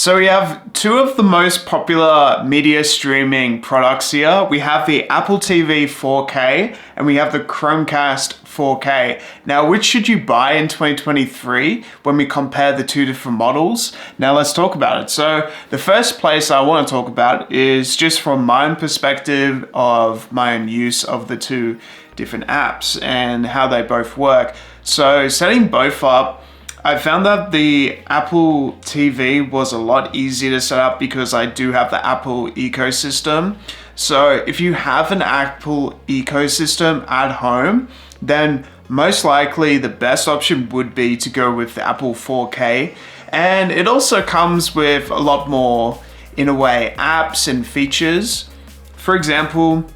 So we have two of the most popular media streaming products here. We have the Apple TV 4K and we have the Chromecast 4K. Now, which should you buy in 2023 when we compare the two different models? Now let's talk about it. So the first place I want to talk about is just from my own perspective of my own use of the two different apps and how they both work. So setting both up, I found that the Apple TV was a lot easier to set up because I do have the Apple ecosystem. So if you have an Apple ecosystem at home, then most likely the best option would be to go with the Apple 4K. And it also comes with a lot more, in a way, apps and features. For example,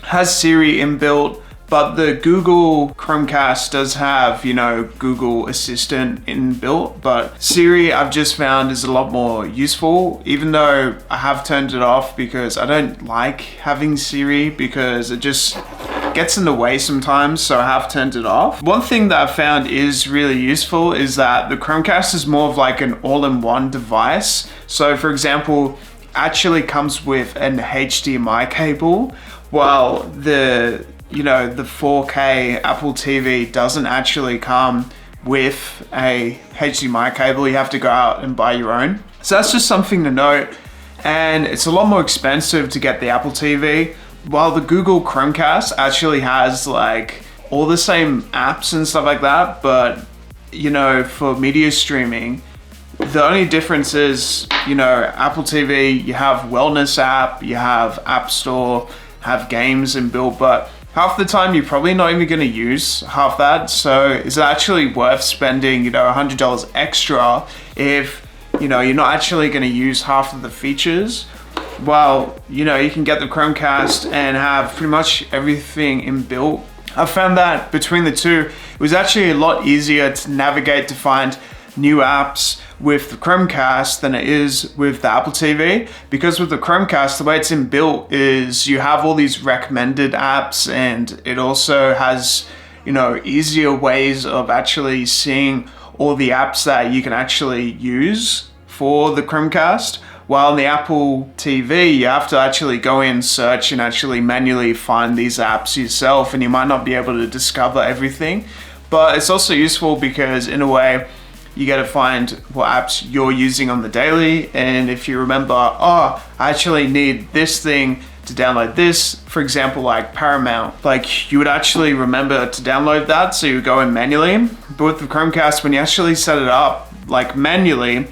has Siri inbuilt, but the Google Chromecast does have, Google Assistant inbuilt, but Siri I've just found is a lot more useful, even though I have turned it off because I don't like having Siri because it just gets in the way sometimes, so I have turned it off. One thing that I found is really useful is that the Chromecast is more of like an all-in-one device. So for example, actually comes with an HDMI cable, while the 4K Apple TV doesn't actually come with a HDMI cable. You have to go out and buy your own. So that's just something to note. And it's a lot more expensive to get the Apple TV, while the Google Chromecast actually has like all the same apps and stuff like that. But, for media streaming, the only difference is, Apple TV, you have Wellness app, you have App Store, have games inbuilt, but half the time you're probably not even going to use half that. So is it actually worth spending, $100 extra if, you're not actually going to use half of the features? Well, you can get the Chromecast and have pretty much everything inbuilt. I found that between the two, it was actually a lot easier to navigate to find new apps with the Chromecast than it is with the Apple TV, because with the Chromecast, the way it's inbuilt is you have all these recommended apps, and it also has, easier ways of actually seeing all the apps that you can actually use for the Chromecast. While on the Apple TV, you have to actually go in, search, and actually manually find these apps yourself, and you might not be able to discover everything. But it's also useful because, in a way, you got to find what apps you're using on the daily. And if you remember, I actually need this thing to download this, for example, like Paramount, like you would actually remember to download that. So you would go in manually. But with the Chromecast, when you actually set it up like manually,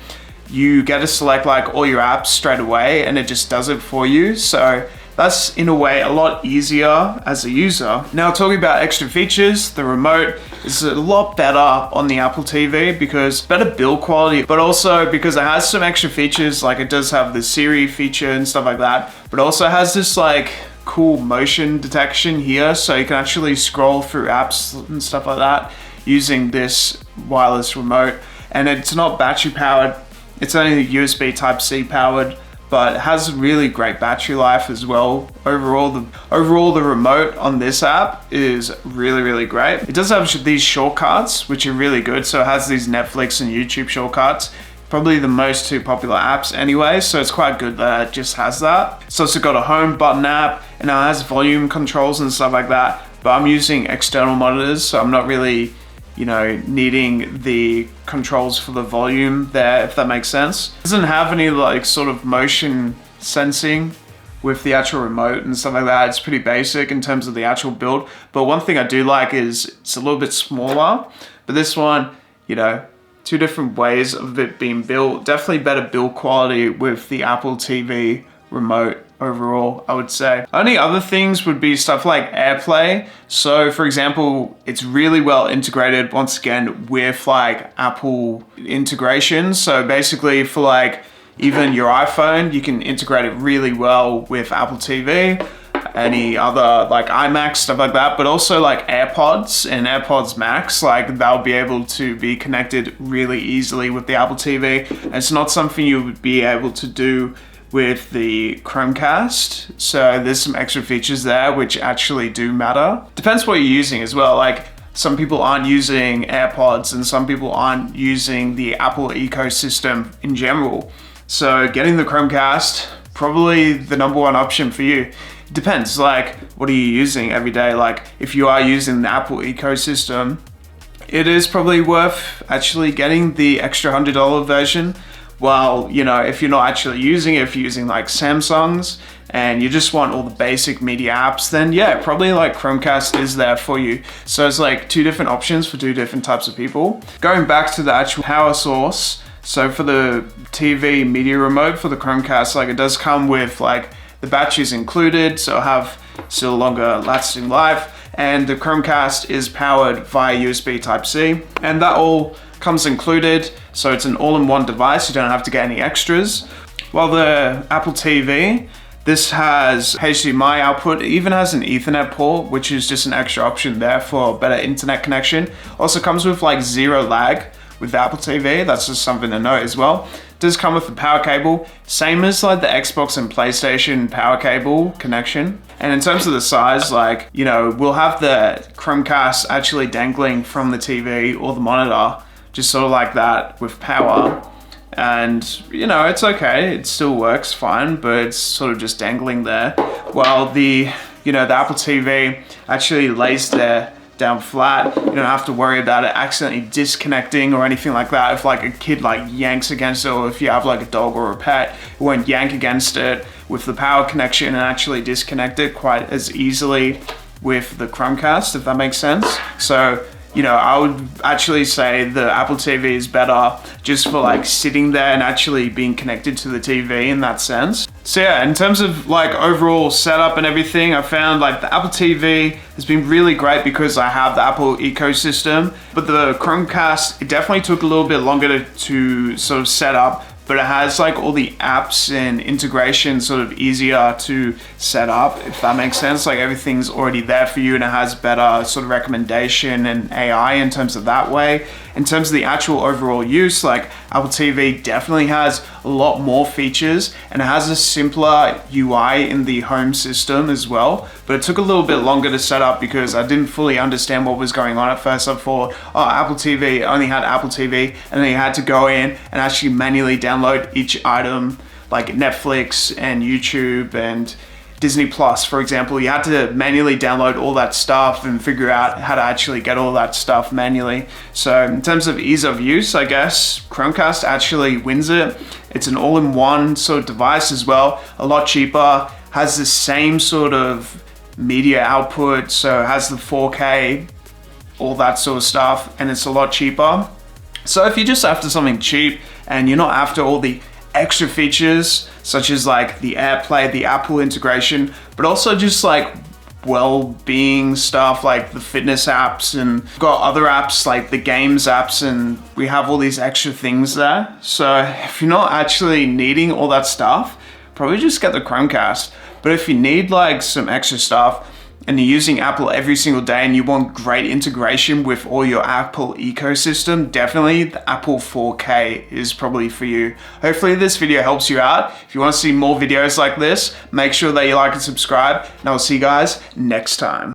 you get to select like all your apps straight away and it just does it for you. So that's in a way a lot easier as a user. Now, talking about extra features, the remote is a lot better on the Apple TV because better build quality, but also because it has some extra features, like it does have the Siri feature and stuff like that, but also has this like cool motion detection here, so you can actually scroll through apps and stuff like that using this wireless remote. And it's not battery powered, it's only USB Type-C powered, but it has really great battery life as well. Overall, the remote on this app is really, really great. It does have these shortcuts, which are really good. So it has these Netflix and YouTube shortcuts, probably the most two popular apps anyway. So it's quite good that it just has that. It's also got a home button app, and it has volume controls and stuff like that. But I'm using external monitors, so I'm not really needing the controls for the volume there, if that makes sense. It doesn't have any like sort of motion sensing with the actual remote and stuff like that. It's pretty basic in terms of the actual build. But one thing I do like is it's a little bit smaller. But this one, two different ways of it being built. Definitely better build quality with the Apple TV remote overall, I would say. Only other things would be stuff like AirPlay. So for example, it's really well integrated once again with like Apple integration. So basically for like even your iPhone, you can integrate it really well with Apple TV, any other like iMac, stuff like that, but also like AirPods and AirPods Max, like they'll be able to be connected really easily with the Apple TV. And it's not something you would be able to do with the Chromecast. So there's some extra features there which actually do matter. Depends what you're using as well. Like some people aren't using AirPods and some people aren't using the Apple ecosystem in general. So getting the Chromecast, probably the #1 option for you. It depends, like, what are you using every day? Like, if you are using the Apple ecosystem, it is probably worth actually getting the extra $100 version. While, you know, if you're not actually using it, if you're using like Samsung's and you just want all the basic media apps, then yeah, probably like Chromecast is there for you. So it's like 2 different options for 2 different types of people. Going back to the actual power source, so for the TV media remote for the Chromecast, like it does come with like the batteries included, so it'll have still longer lasting life. And the Chromecast is powered via USB Type-C, and that all comes included, so it's an all-in-one device. You don't have to get any extras. While the Apple TV, this has HDMI output, it even has an Ethernet port, which is just an extra option there for better internet connection. Also comes with like 0 lag with the Apple TV, that's just something to note as well. It does come with the power cable, same as like the Xbox and PlayStation power cable connection. And in terms of the size, like, you know, we'll have the Chromecast actually dangling from the TV or the monitor, just sort of like that with power. And, you know, it's okay, it still works fine, but it's sort of just dangling there. While the, you know, the Apple TV actually lays there down flat. You don't have to worry about it accidentally disconnecting or anything like that. If like a kid like yanks against it, or if you have like a dog or a pet, it won't yank against it with the power connection and actually disconnect it quite as easily with the Chromecast, if that makes sense. So, you know, I would actually say the Apple TV is better just for like sitting there and actually being connected to the TV in that sense. So yeah, in terms of like overall setup and everything, I found like the Apple TV has been really great because I have the Apple ecosystem, but the Chromecast, it definitely took a little bit longer to sort of set up, but it has like all the apps and integration sort of easier to set up, if that makes sense. Like everything's already there for you and it has better sort of recommendation and AI in terms of that way. In terms of the actual overall use, like Apple TV definitely has a lot more features and it has a simpler UI in the home system as well. But it took a little bit longer to set up because I didn't fully understand what was going on at first. I thought, oh, Apple TV, only had Apple TV, and then you had to go in and actually manually download each item, like Netflix and YouTube and Disney Plus, for example. You had to manually download all that stuff and figure out how to actually get all that stuff manually. So in terms of ease of use, I guess Chromecast actually wins it. It's an all-in-one sort of device as well, a lot cheaper, has the same sort of media output, so it has the 4K, all that sort of stuff, and it's a lot cheaper. So if you're just after something cheap and you're not after all the extra features such as like the AirPlay, the Apple integration, but also just like well-being stuff like the fitness apps, and we've got other apps like the games apps, and we have all these extra things there. So if you're not actually needing all that stuff, probably just get the Chromecast. But if you need like some extra stuff and you're using Apple every single day and you want great integration with all your Apple ecosystem, definitely the Apple 4K is probably for you. Hopefully this video helps you out. If you want to see more videos like this, make sure that you like and subscribe, and I'll see you guys next time.